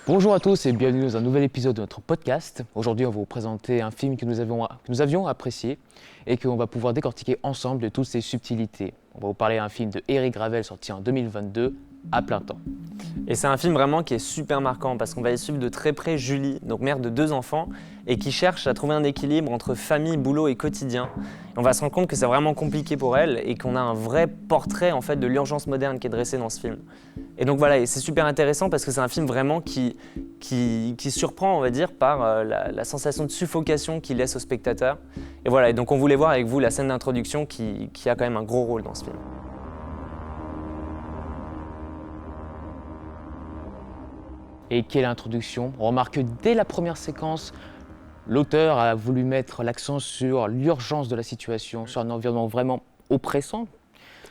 Bonjour à tous et bienvenue dans un nouvel épisode de notre podcast. Aujourd'hui, on va vous présenter un film que nous avions apprécié et qu'on va pouvoir décortiquer ensemble de toutes ses subtilités. On va vous parler d'un film de Eric Gravel sorti en 2022, À plein temps. Et c'est un film vraiment qui est super marquant parce qu'on va y suivre de très près Julie, donc mère de 2 enfants, et qui cherche à trouver un équilibre entre famille, boulot et quotidien. Et on va se rendre compte que c'est vraiment compliqué pour elle et qu'on a un vrai portrait en fait de l'urgence moderne qui est dressé dans ce film. Et donc voilà, et c'est super intéressant parce que c'est un film vraiment qui surprend, on va dire, par la sensation de suffocation qu'il laisse au spectateur. Et voilà, et donc on voulait voir avec vous la scène d'introduction qui a quand même un gros rôle dans ce film. Et quelle introduction! On remarque que dès la première séquence, l'auteur a voulu mettre l'accent sur l'urgence de la situation, sur un environnement vraiment oppressant.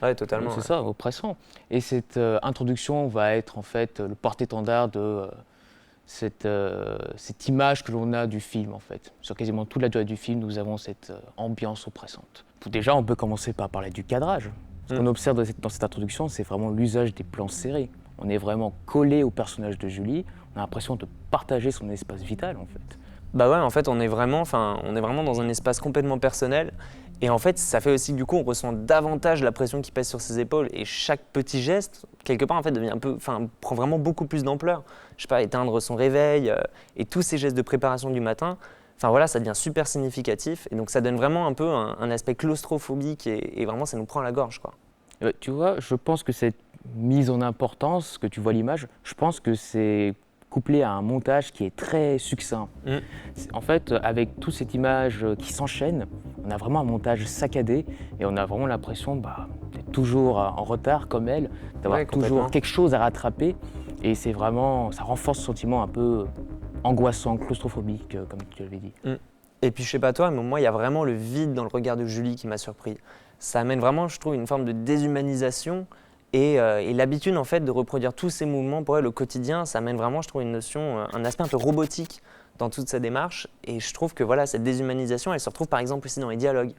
Ouais, totalement. C'est Ouais. ça, oppressant. Et cette introduction va être en fait le porte-étendard de cette image que l'on a du film en fait. Sur quasiment toute la durée du film, nous avons cette ambiance oppressante. Déjà, on peut commencer par parler du cadrage. Ce qu'on observe dans cette introduction, c'est vraiment l'usage des plans serrés. On est vraiment collé au personnage de Julie. On a l'impression de partager son espace vital en fait. Bah ouais, en fait, on est vraiment dans un espace complètement personnel. Et en fait, ça fait aussi que du coup, on ressent davantage la pression qui pèse sur ses épaules. Et chaque petit geste, quelque part, en fait, prend vraiment beaucoup plus d'ampleur. Je sais pas, éteindre son réveil et tous ces gestes de préparation du matin. Enfin voilà, ça devient super significatif. Et donc, ça donne vraiment un peu un aspect claustrophobique et vraiment, ça nous prend à la gorge, quoi. Tu vois, je pense que cette mise en importance, que tu vois l'image, je pense que c'est couplé à un montage qui est très succinct. En fait, avec toute cette image qui s'enchaîne, on a vraiment un montage saccadé et on a vraiment l'impression d'être toujours en retard comme elle, d'avoir Ouais, complètement. toujours quelque chose à rattraper. Et c'est vraiment, ça renforce ce sentiment un peu angoissant, claustrophobique, comme tu l'avais dit. Et puis je sais pas toi, mais moi il y a vraiment le vide dans le regard de Julie qui m'a surpris. Ça amène vraiment, je trouve, une forme de déshumanisation et l'habitude en fait de reproduire tous ces mouvements pour elle au quotidien, ça amène vraiment, je trouve, une notion, un aspect un peu robotique dans toute sa démarche. Et je trouve que voilà, cette déshumanisation, elle se retrouve par exemple aussi dans les dialogues.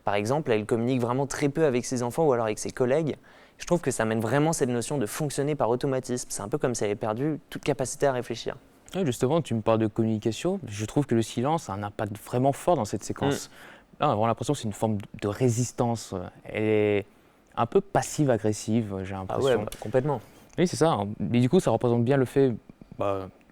Par exemple, elle communique vraiment très peu avec ses enfants ou alors avec ses collègues. Je trouve que ça amène vraiment cette notion de fonctionner par automatisme. C'est un peu comme si elle avait perdu toute capacité à réfléchir. Ouais, justement, tu me parles de communication. Je trouve que le silence a un impact vraiment fort dans cette séquence. Là, on a vraiment l'impression que c'est une forme de résistance. Elle est un peu passive-agressive, j'ai Ah l'impression. ouais, complètement. Oui, c'est ça. Mais du coup, ça représente bien le fait,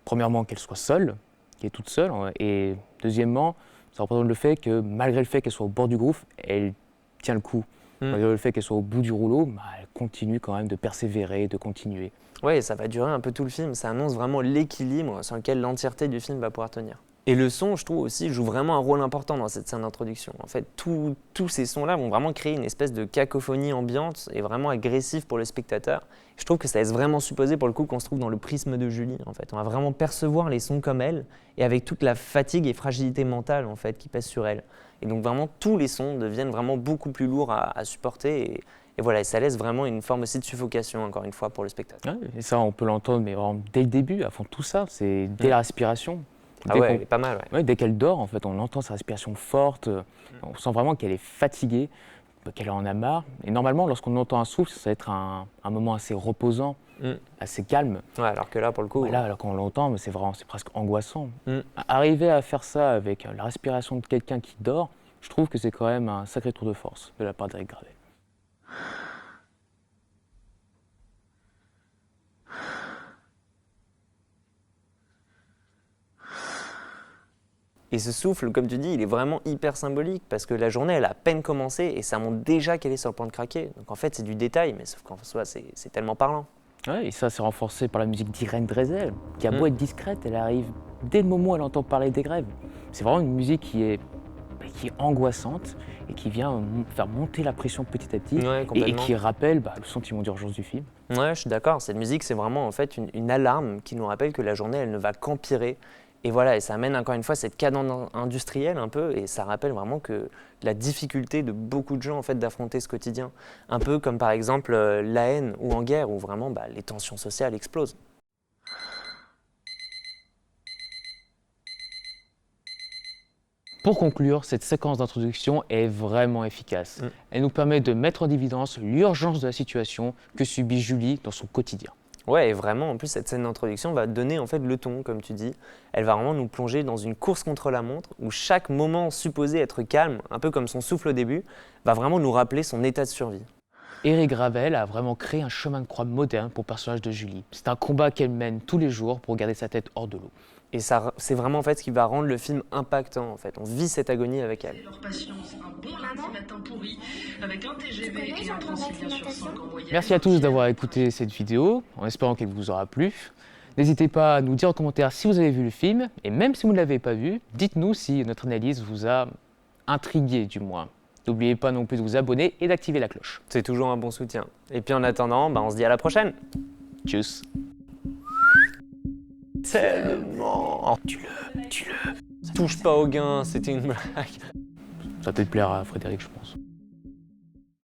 premièrement, qu'elle soit seule, qu'elle est toute seule. Et deuxièmement, ça représente le fait que malgré le fait qu'elle soit au bord du gouffre, elle tient le coup. Malgré le fait qu'elle soit au bout du rouleau, elle continue quand même de persévérer, de continuer. Ouais, ça va durer un peu tout le film. Ça annonce vraiment l'équilibre sur lequel l'entièreté du film va pouvoir tenir. Et le son, je trouve aussi, joue vraiment un rôle important dans cette scène d'introduction. En fait, tous ces sons-là vont vraiment créer une espèce de cacophonie ambiante et vraiment agressive pour le spectateur. Je trouve que ça laisse vraiment supposer, pour le coup, qu'on se trouve dans le prisme de Julie. En fait, on va vraiment percevoir les sons comme elle et avec toute la fatigue et fragilité mentale en fait qui pèse sur elle. Et donc vraiment, tous les sons deviennent vraiment beaucoup plus lourds à supporter. Et voilà, et ça laisse vraiment une forme aussi de suffocation, encore une fois, pour le spectateur. Ouais, et ça, on peut l'entendre, mais vraiment dès le début, avant tout ça, c'est dès la respiration. Ah ouais, elle est pas mal, ouais. Ouais, dès qu'elle dort, en fait, on entend sa respiration forte. On sent vraiment qu'elle est fatiguée, qu'elle en a marre. Et normalement, lorsqu'on entend un souffle, ça va être un moment assez reposant, assez calme. Ouais, alors que là, pour le coup... Là, alors quand on l'entend, c'est presque angoissant. Mm. Arriver à faire ça avec la respiration de quelqu'un qui dort, je trouve que c'est quand même un sacré tour de force de la part d'Eric Gravel. Et ce souffle, comme tu dis, il est vraiment hyper symbolique parce que la journée, elle a à peine commencé et ça montre déjà qu'elle est sur le point de craquer. Donc en fait, c'est du détail, mais sauf qu'en soi, c'est tellement parlant. Ouais, et ça, c'est renforcé par la musique d'Irène Dresel, qui a beau être discrète, elle arrive dès le moment où elle entend parler des grèves. C'est vraiment une musique qui est angoissante et qui vient faire monter la pression petit à petit Ouais, et complètement. qui rappelle le sentiment d'urgence du film. Ouais, je suis d'accord. Cette musique, c'est vraiment en fait une alarme qui nous rappelle que la journée, elle ne va qu'empirer. Et voilà, et ça amène encore une fois cette cadence industrielle un peu, et ça rappelle vraiment que la difficulté de beaucoup de gens en fait d'affronter ce quotidien. Un peu comme par exemple la haine ou en guerre, où vraiment les tensions sociales explosent. Pour conclure, cette séquence d'introduction est vraiment efficace. Elle nous permet de mettre en évidence l'urgence de la situation que subit Julie dans son quotidien. Ouais, et vraiment, en plus, cette scène d'introduction va donner en fait le ton, comme tu dis. Elle va vraiment nous plonger dans une course contre la montre où chaque moment supposé être calme, un peu comme son souffle au début, va vraiment nous rappeler son état de survie. Eric Gravel a vraiment créé un chemin de croix moderne pour le personnage de Julie. C'est un combat qu'elle mène tous les jours pour garder sa tête hors de l'eau. Et ça, c'est vraiment en fait ce qui va rendre le film impactant. En fait, on vit cette agonie avec elle. Leur patience, un bon lundi matin pourri, avec un TGV et un Transilien sur 5 en moyenne. Merci à tous d'avoir écouté cette vidéo, en espérant qu'elle vous aura plu. N'hésitez pas à nous dire en commentaire si vous avez vu le film, et même si vous ne l'avez pas vu, dites-nous si notre analyse vous a intrigué du moins. N'oubliez pas non plus de vous abonner et d'activer la cloche. C'est toujours un bon soutien. Et puis en attendant, on se dit à la prochaine. Tchuss. Tellement. Dis-le. Touche pas au gain, c'était une blague. Ça va peut-être plaire à Frédéric, je pense.